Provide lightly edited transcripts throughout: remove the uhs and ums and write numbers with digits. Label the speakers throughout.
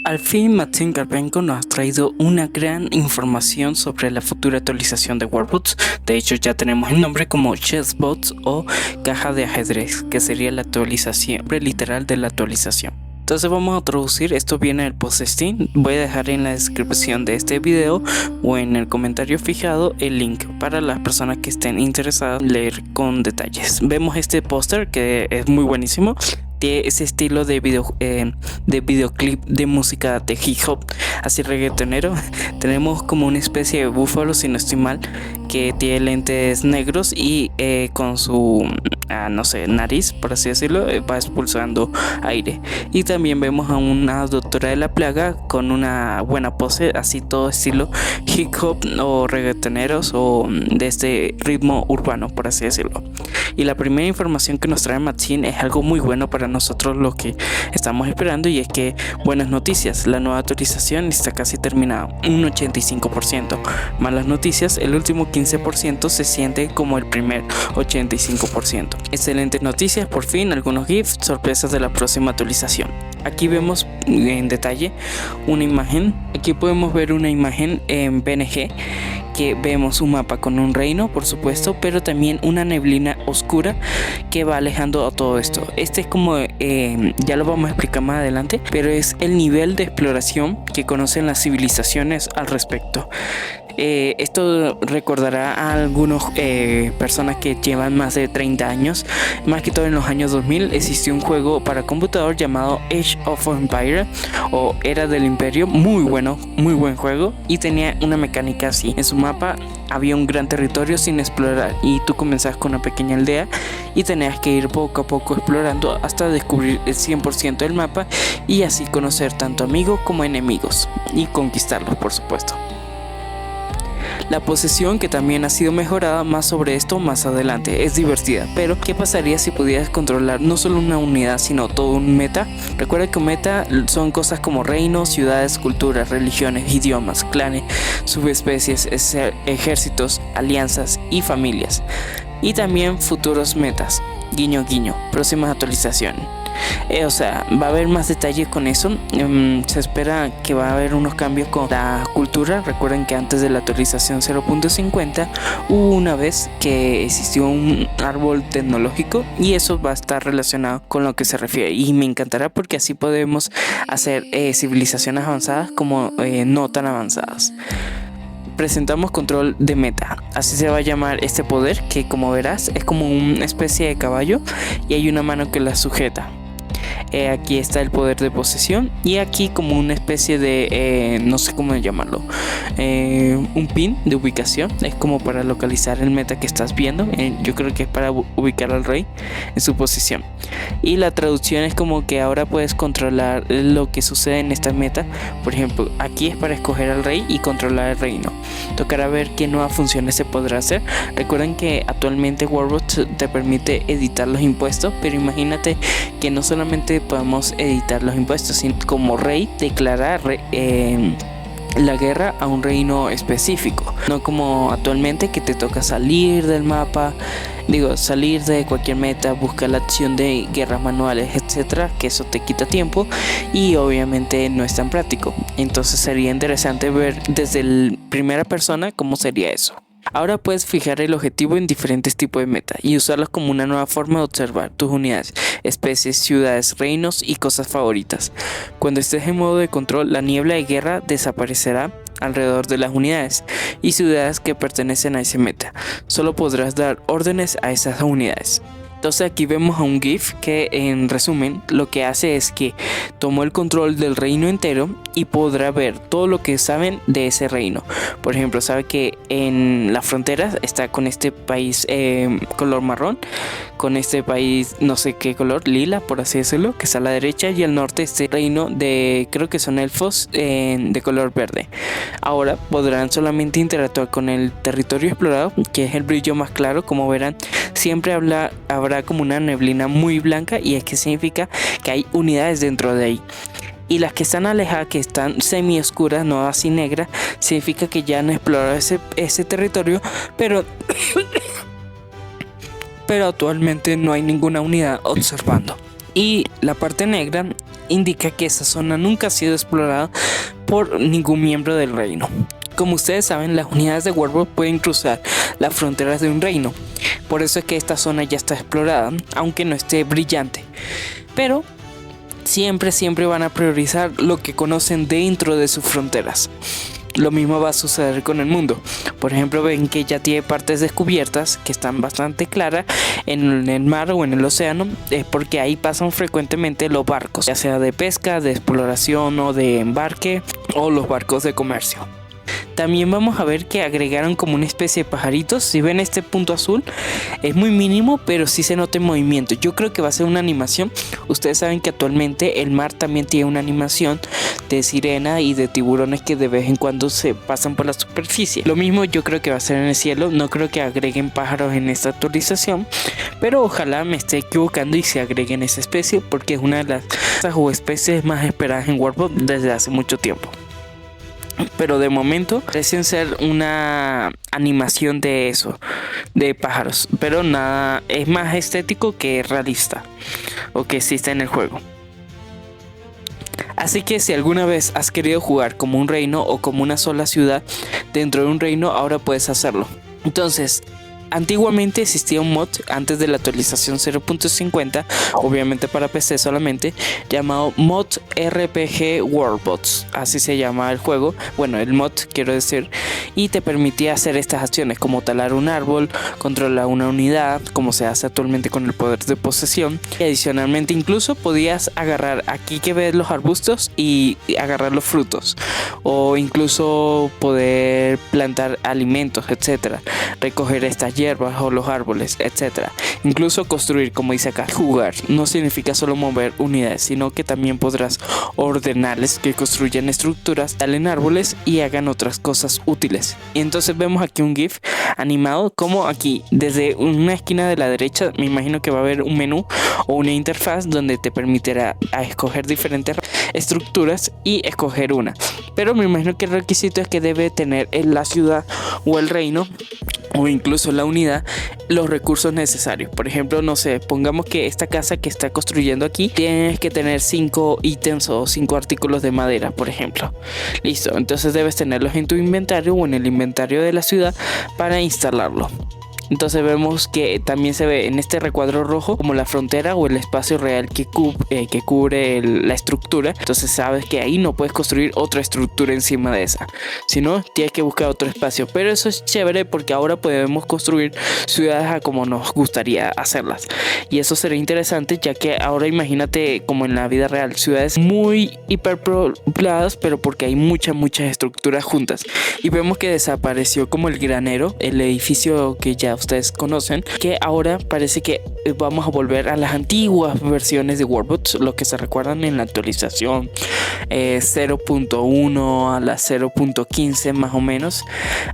Speaker 1: Al fin, Martin Garbenko nos ha traído una gran información sobre la futura actualización de Warbots. De hecho, ya tenemos el nombre como Chessbots o caja de ajedrez, que sería la actualización literal de la actualización. Entonces vamos a introducir, esto viene del post Steam. Voy a dejar en la descripción de este video o en el comentario fijado el link para las personas que estén interesadas en leer con detalles. Vemos este póster que es muy buenísimo. Tiene ese estilo de videoclip de música de hip hop, así reggaetonero. Tenemos como una especie de búfalo, si no estoy mal, que tiene lentes negros y con su no sé, nariz, por así decirlo, va expulsando aire. Y también vemos a una doctora de la plaga con una buena pose, así todo estilo hip hop o reggaetoneros o de este ritmo urbano, por así decirlo. Y la primera información que nos trae Martin es algo muy bueno para nosotros, lo que estamos esperando, y es que buenas noticias, la nueva actualización está casi terminada, un 85%. Malas noticias, el último 15% se siente como el primer 85%. Excelentes noticias, por fin algunos GIFs, sorpresas de la próxima actualización. Aquí vemos en detalle una imagen, aquí podemos ver una imagen en PNG que vemos un mapa con un reino, por supuesto, pero también una neblina oscura que va alejando a todo esto. Este es como, ya lo vamos a explicar más adelante, pero es el nivel de exploración que conocen las civilizaciones al respecto. Esto recordará a algunas personas que llevan más de 30 años. Más que todo en los años 2000 existió un juego para computador llamado Age of Empires o Era del Imperio, muy bueno, muy buen juego, y tenía una mecánica así. En su mapa había un gran territorio sin explorar y tú comenzabas con una pequeña aldea y tenías que ir poco a poco explorando hasta descubrir el 100% del mapa y así conocer tanto amigos como enemigos y conquistarlos, por supuesto. La posesión, que también ha sido mejorada, más sobre esto más adelante, es divertida, pero ¿qué pasaría si pudieras controlar no solo una unidad sino todo un meta? Recuerda que un meta son cosas como reinos, ciudades, culturas, religiones, idiomas, clanes, subespecies, ejércitos, alianzas y familias, y también futuros metas, guiño guiño, próximas actualizaciones. O sea, va a haber más detalles con eso. Se espera que va a haber unos cambios con la cultura. Recuerden que antes de la actualización 0.50 hubo una vez que existió un árbol tecnológico y eso va a estar relacionado con lo que se refiere, y me encantará porque así podemos hacer civilizaciones avanzadas como no tan avanzadas. Presentamos control de meta, así se va a llamar este poder, que como verás es como una especie de caballo y hay una mano que la sujeta. Aquí está el poder de posesión y aquí como una especie de no sé cómo llamarlo, un pin de ubicación, es como para localizar el meta que estás viendo. Yo creo que es para ubicar al rey en su posición, y la traducción es como que ahora puedes controlar lo que sucede en esta meta. Por ejemplo, aquí es para escoger al rey y controlar el reino. Tocará ver qué nuevas funciones se podrá hacer. Recuerden que actualmente Warbots te permite editar los impuestos, pero imagínate que no solamente podemos editar los impuestos, sino como rey declarar la guerra a un reino específico, no como actualmente que te toca salir del mapa, salir de cualquier meta, buscar la acción de guerras manuales, etcétera, que eso te quita tiempo y obviamente no es tan práctico. Entonces sería interesante ver desde la primera persona cómo sería eso. Ahora puedes fijar el objetivo en diferentes tipos de meta y usarlos como una nueva forma de observar tus unidades, especies, ciudades, reinos y cosas favoritas. Cuando estés en modo de control, la niebla de guerra desaparecerá alrededor de las unidades y ciudades que pertenecen a ese meta. Solo podrás dar órdenes a esas unidades. Entonces aquí vemos a un GIF que en resumen lo que hace es que tomó el control del reino entero y podrá ver todo lo que saben de ese reino. Por ejemplo, sabe que en las fronteras está con este país color marrón, con este país no sé qué color, lila por así decirlo, que está a la derecha, y al norte este reino de, creo que son elfos, de color verde. Ahora podrán solamente interactuar con el territorio explorado, que es el brillo más claro. Como verán, siempre habrá como una neblina muy blanca, y es que significa que hay unidades dentro de ahí. Y las que están alejadas, que están semi oscuras, no así negras, significa que ya han explorado ese territorio, pero actualmente no hay ninguna unidad observando. Y la parte negra indica que esa zona nunca ha sido explorada por ningún miembro del reino. Como ustedes saben, las unidades de Warbots pueden cruzar las fronteras de un reino. Por eso es que esta zona ya está explorada, aunque no esté brillante. Pero siempre van a priorizar lo que conocen dentro de sus fronteras. Lo mismo va a suceder con el mundo. Por ejemplo, ven que ya tiene partes descubiertas que están bastante claras en el mar o en el océano. Es porque ahí pasan frecuentemente los barcos, ya sea de pesca, de exploración o de embarque, o los barcos de comercio. También vamos a ver que agregaron como una especie de pajaritos. Si ven este punto azul, es muy mínimo, pero sí se nota en movimiento. Yo creo que va a ser una animación. Ustedes saben que actualmente el mar también tiene una animación de sirena y de tiburones que de vez en cuando se pasan por la superficie. Lo mismo yo creo que va a ser en el cielo. No creo que agreguen pájaros en esta actualización, pero ojalá me esté equivocando y se agreguen esa especie, porque es una de las especies más esperadas en Warbot desde hace mucho tiempo. Pero de momento parecen ser una animación de eso, de pájaros, pero nada, es más estético que realista o que existe en el juego. Así que si alguna vez has querido jugar como un reino o como una sola ciudad dentro de un reino, ahora puedes hacerlo. Entonces, antiguamente existía un mod antes de la actualización 0.50, obviamente para PC solamente, llamado Mod RPG Warbots, así se llama el juego, bueno, el mod quiero decir, y te permitía hacer estas acciones como talar un árbol, controlar una unidad, como se hace actualmente con el poder de posesión, y adicionalmente incluso podías agarrar aquí que ves los arbustos y agarrar los frutos, o incluso poder plantar alimentos, etcétera, recoger estas hierbas o los árboles, etcétera. Incluso construir, como dice acá, jugar no significa solo mover unidades, sino que también podrás ordenarles que construyan estructuras, talen árboles y hagan otras cosas útiles. Y entonces vemos aquí un GIF animado, como aquí desde una esquina de la derecha me imagino que va a haber un menú o una interfaz donde te permitirá escoger diferentes estructuras y escoger una. Pero me imagino que el requisito es que debe tener en la ciudad o el reino o incluso la unidad los recursos necesarios. Por ejemplo, no sé, pongamos que esta casa que está construyendo aquí tienes que tener 5 ítems o 5 artículos de madera, por ejemplo. Listo, entonces debes tenerlos en tu inventario o en el inventario de la ciudad para instalarlo. Entonces vemos que también se ve en este recuadro rojo como la frontera o el espacio real que cubre la estructura. Entonces sabes que ahí no puedes construir otra estructura encima de esa, sino tienes que buscar otro espacio. Pero eso es chévere porque ahora podemos construir ciudades a como nos gustaría hacerlas, y eso será interesante, ya que ahora imagínate como en la vida real, ciudades muy hiperpobladas, pero porque hay muchas estructuras juntas. Y vemos que desapareció como el granero, el edificio que ya ustedes conocen, que ahora parece que vamos a volver a las antiguas versiones de Warbots, lo que se recuerdan en la actualización 0.1 a la 0.15 más o menos.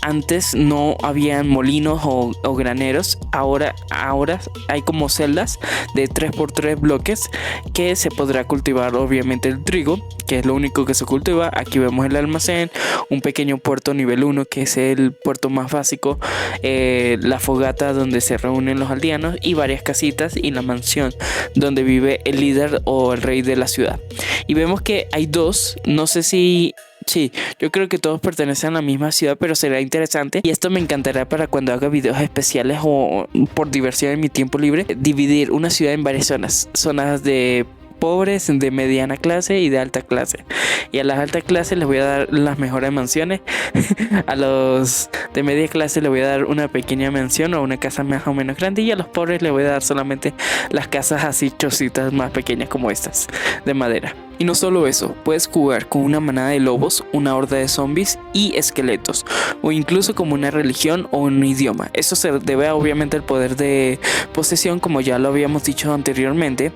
Speaker 1: Antes no habían molinos o graneros, ahora hay como celdas de 3x3 bloques que se podrá cultivar obviamente el trigo, que es lo único que se cultiva. Aquí vemos el almacén, un pequeño puerto nivel 1 que es el puerto más básico, la fogata donde se reúnen los aldeanos y varias casitas, y la mansión donde vive el líder o el rey de la ciudad. Y vemos que hay dos, no sé si... Sí, yo creo que todos pertenecen a la misma ciudad, pero será interesante, y esto me encantará para cuando haga videos especiales o por diversión en mi tiempo libre, dividir una ciudad en varias zonas de pobres, de mediana clase y de alta clase. Y a las altas clases les voy a dar las mejores mansiones, a los de media clase les voy a dar una pequeña mansión o una casa más o menos grande, y a los pobres les voy a dar solamente las casas así chocitas más pequeñas como estas de madera. Y no solo eso, puedes jugar con una manada de lobos, una horda de zombies y esqueletos, o incluso como una religión o un idioma. Eso se debe obviamente al poder de posesión, como ya lo habíamos dicho anteriormente,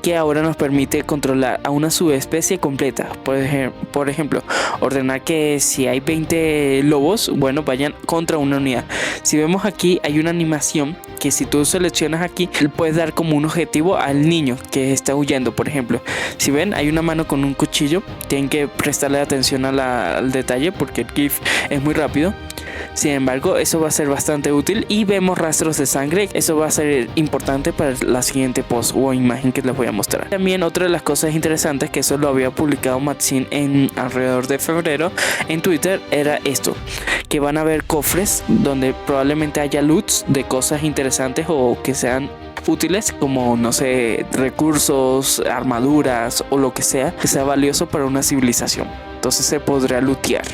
Speaker 1: que ahora nos permite controlar a una subespecie completa. Por ejemplo, ordenar que si hay 20 lobos, bueno, vayan contra una unidad. Si vemos aquí hay una animación que si tú seleccionas aquí, puedes dar como un objetivo al niño que está huyendo. Por ejemplo, si ven, hay una mano con un cuchillo, tienen que prestarle atención al detalle porque el GIF es muy rápido. Sin embargo, eso va a ser bastante útil y vemos rastros de sangre. Eso va a ser importante para la siguiente post o imagen que les voy a mostrar. También otra de las cosas interesantes, que eso lo había publicado Maxine en alrededor de febrero en Twitter, era esto, que van a haber cofres donde probablemente haya loots de cosas interesantes o que sean útiles, como no sé, recursos, armaduras o lo que sea valioso para una civilización. Entonces se podrá lootear.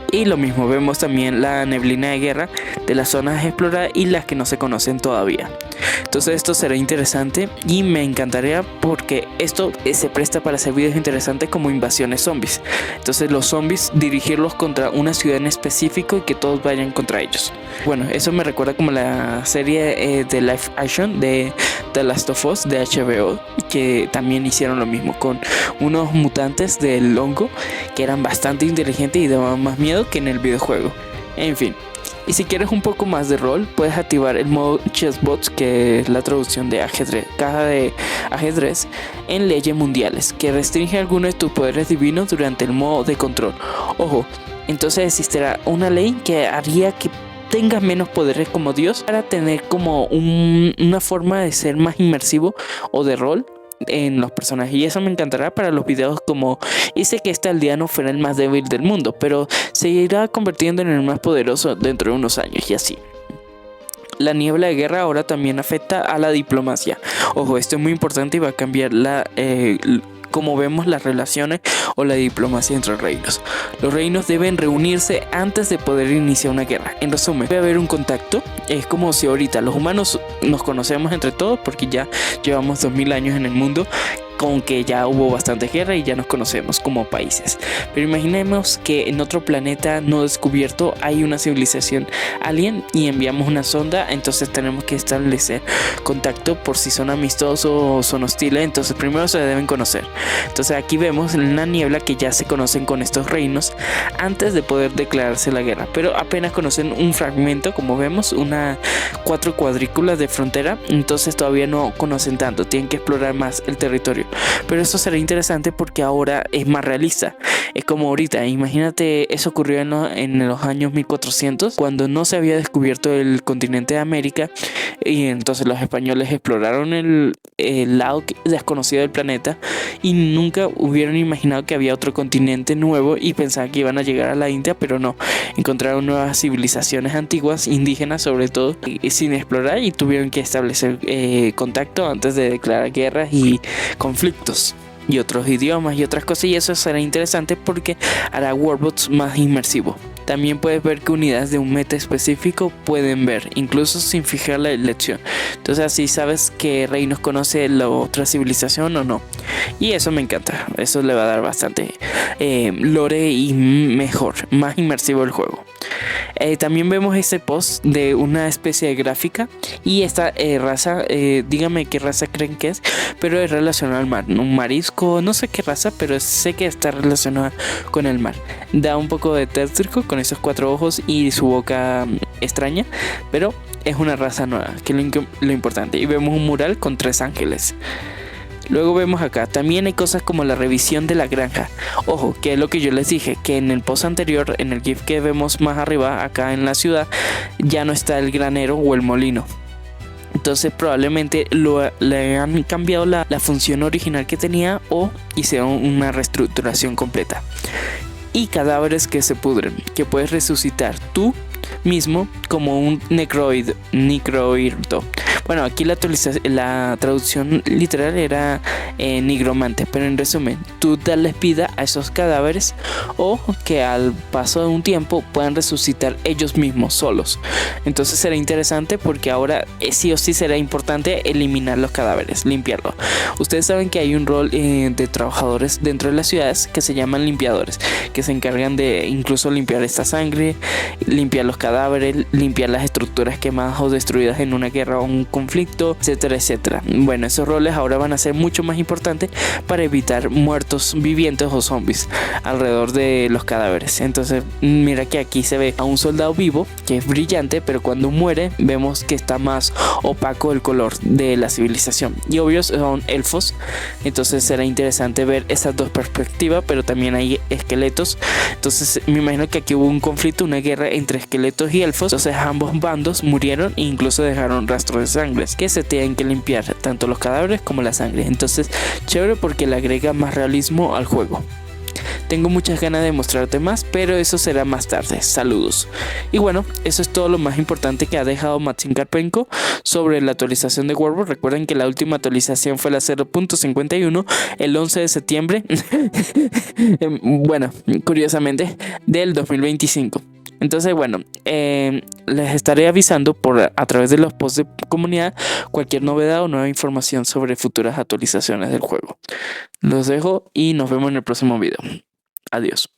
Speaker 1: Y lo mismo, vemos también la neblina de guerra de las zonas exploradas y las que no se conocen todavía. Entonces esto será interesante y me encantaría, porque esto se presta para hacer videos interesantes como invasiones zombies. Entonces los zombies, dirigirlos contra una ciudad en específico y que todos vayan contra ellos. Bueno, eso me recuerda como la serie de live action de The Last of Us de HBO, que también hicieron lo mismo con unos mutantes del hongo que eran bastante inteligentes y daban más miedo que en el videojuego. En fin. Y si quieres un poco más de rol, puedes activar el modo Chessbots, que es la traducción de ajedrez, caja de ajedrez, en leyes mundiales, que restringe algunos de tus poderes divinos durante el modo de control. Ojo, entonces existirá una ley que haría que tengas menos poderes como Dios para tener como una forma de ser más inmersivo o de rol en los personajes, y eso me encantará para los videos como hice que este aldeano fuera el más débil del mundo, pero se irá convirtiendo en el más poderoso dentro de unos años y así. La niebla de guerra ahora también afecta a la diplomacia. Ojo, esto es muy importante y va a cambiar como vemos las relaciones o la diplomacia entre reinos. Los reinos deben reunirse antes de poder iniciar una guerra. En resumen, debe haber un contacto. Es como si ahorita los humanos nos conocemos entre todos porque ya llevamos 2000 años en el mundo, con que ya hubo bastante guerra y ya nos conocemos como países. Pero imaginemos que en otro planeta no descubierto hay una civilización alien y enviamos una sonda, entonces tenemos que establecer contacto por si son amistosos o son hostiles, entonces primero se deben conocer. Entonces aquí vemos en la niebla que ya se conocen con estos reinos antes de poder declararse la guerra, pero apenas conocen un fragmento, como vemos, 4 cuadrículas de frontera, entonces todavía no conocen tanto, tienen que explorar más el territorio. Pero esto será interesante porque ahora es más realista. Es como ahorita, imagínate, eso ocurrió en los años 1400, cuando no se había descubierto el continente de América, y entonces los españoles exploraron el lado desconocido del planeta y nunca hubieran imaginado que había otro continente nuevo y pensaban que iban a llegar a la India, pero no, encontraron nuevas civilizaciones antiguas, indígenas sobre todo, sin explorar, y tuvieron que establecer contacto antes de declarar guerras y conflictos y otros idiomas y otras cosas, y eso será interesante porque hará Warbots más inmersivo. También puedes ver que unidades de un meta específico pueden ver, incluso sin fijar la elección. Entonces así sabes qué reinos conoce la otra civilización o no. Y eso me encanta, eso le va a dar bastante lore y más inmersivo el juego. También vemos este post de una especie de gráfica, y esta raza, dígame qué raza creen que es, pero es relacionada al mar, un marisco, no sé qué raza, pero sé que está relacionada con el mar. Da un poco de tétrico con esos 4 ojos y su boca extraña, pero es una raza nueva, que es lo importante. Y vemos un mural con 3 ángeles. Luego vemos acá, también hay cosas como la revisión de la granja. Ojo, que es lo que yo les dije, que en el post anterior, en el GIF que vemos más arriba, acá en la ciudad, ya no está el granero o el molino. Entonces probablemente le han cambiado la función original que tenía, o hicieron una reestructuración completa. Y cadáveres que se pudren, que puedes resucitar tú mismo como un necroido. Bueno, aquí la traducción literal era nigromante, pero en resumen, tú darles vida a esos cadáveres, o que al paso de un tiempo puedan resucitar ellos mismos solos. Entonces será interesante porque ahora sí o sí será importante eliminar los cadáveres, limpiarlos. Ustedes saben que hay un rol de trabajadores dentro de las ciudades que se llaman limpiadores, que se encargan de incluso limpiar esta sangre, limpiar los cadáveres, limpiar las estructuras quemadas o destruidas en una guerra o un conflicto, etcétera, etcétera. Bueno, esos roles ahora van a ser mucho más importantes para evitar muertos vivientes o zombies alrededor de los cadáveres. Entonces, mira que aquí se ve a un soldado vivo que es brillante, pero cuando muere vemos que está más opaco el color de la civilización. Y obvio son elfos, entonces será interesante ver esas dos perspectivas, pero también hay esqueletos. Entonces me imagino que aquí hubo un conflicto, una guerra entre esqueletos y elfos. Entonces ambos bandos murieron e incluso dejaron rastros de sangre que se tienen que limpiar, tanto los cadáveres como la sangre. Entonces chévere porque le agrega más realismo al juego. Tengo muchas ganas de mostrarte más, pero eso será más tarde. Saludos. Y bueno, eso es todo lo más importante que ha dejado Maksim Karpenko sobre la actualización de World. Recuerden que la última actualización fue la 0.51 el 11 de septiembre. Bueno, curiosamente, del 2025. Entonces, bueno, les estaré avisando a través de los posts de comunidad cualquier novedad o nueva información sobre futuras actualizaciones del juego. Los dejo y nos vemos en el próximo video. Adiós.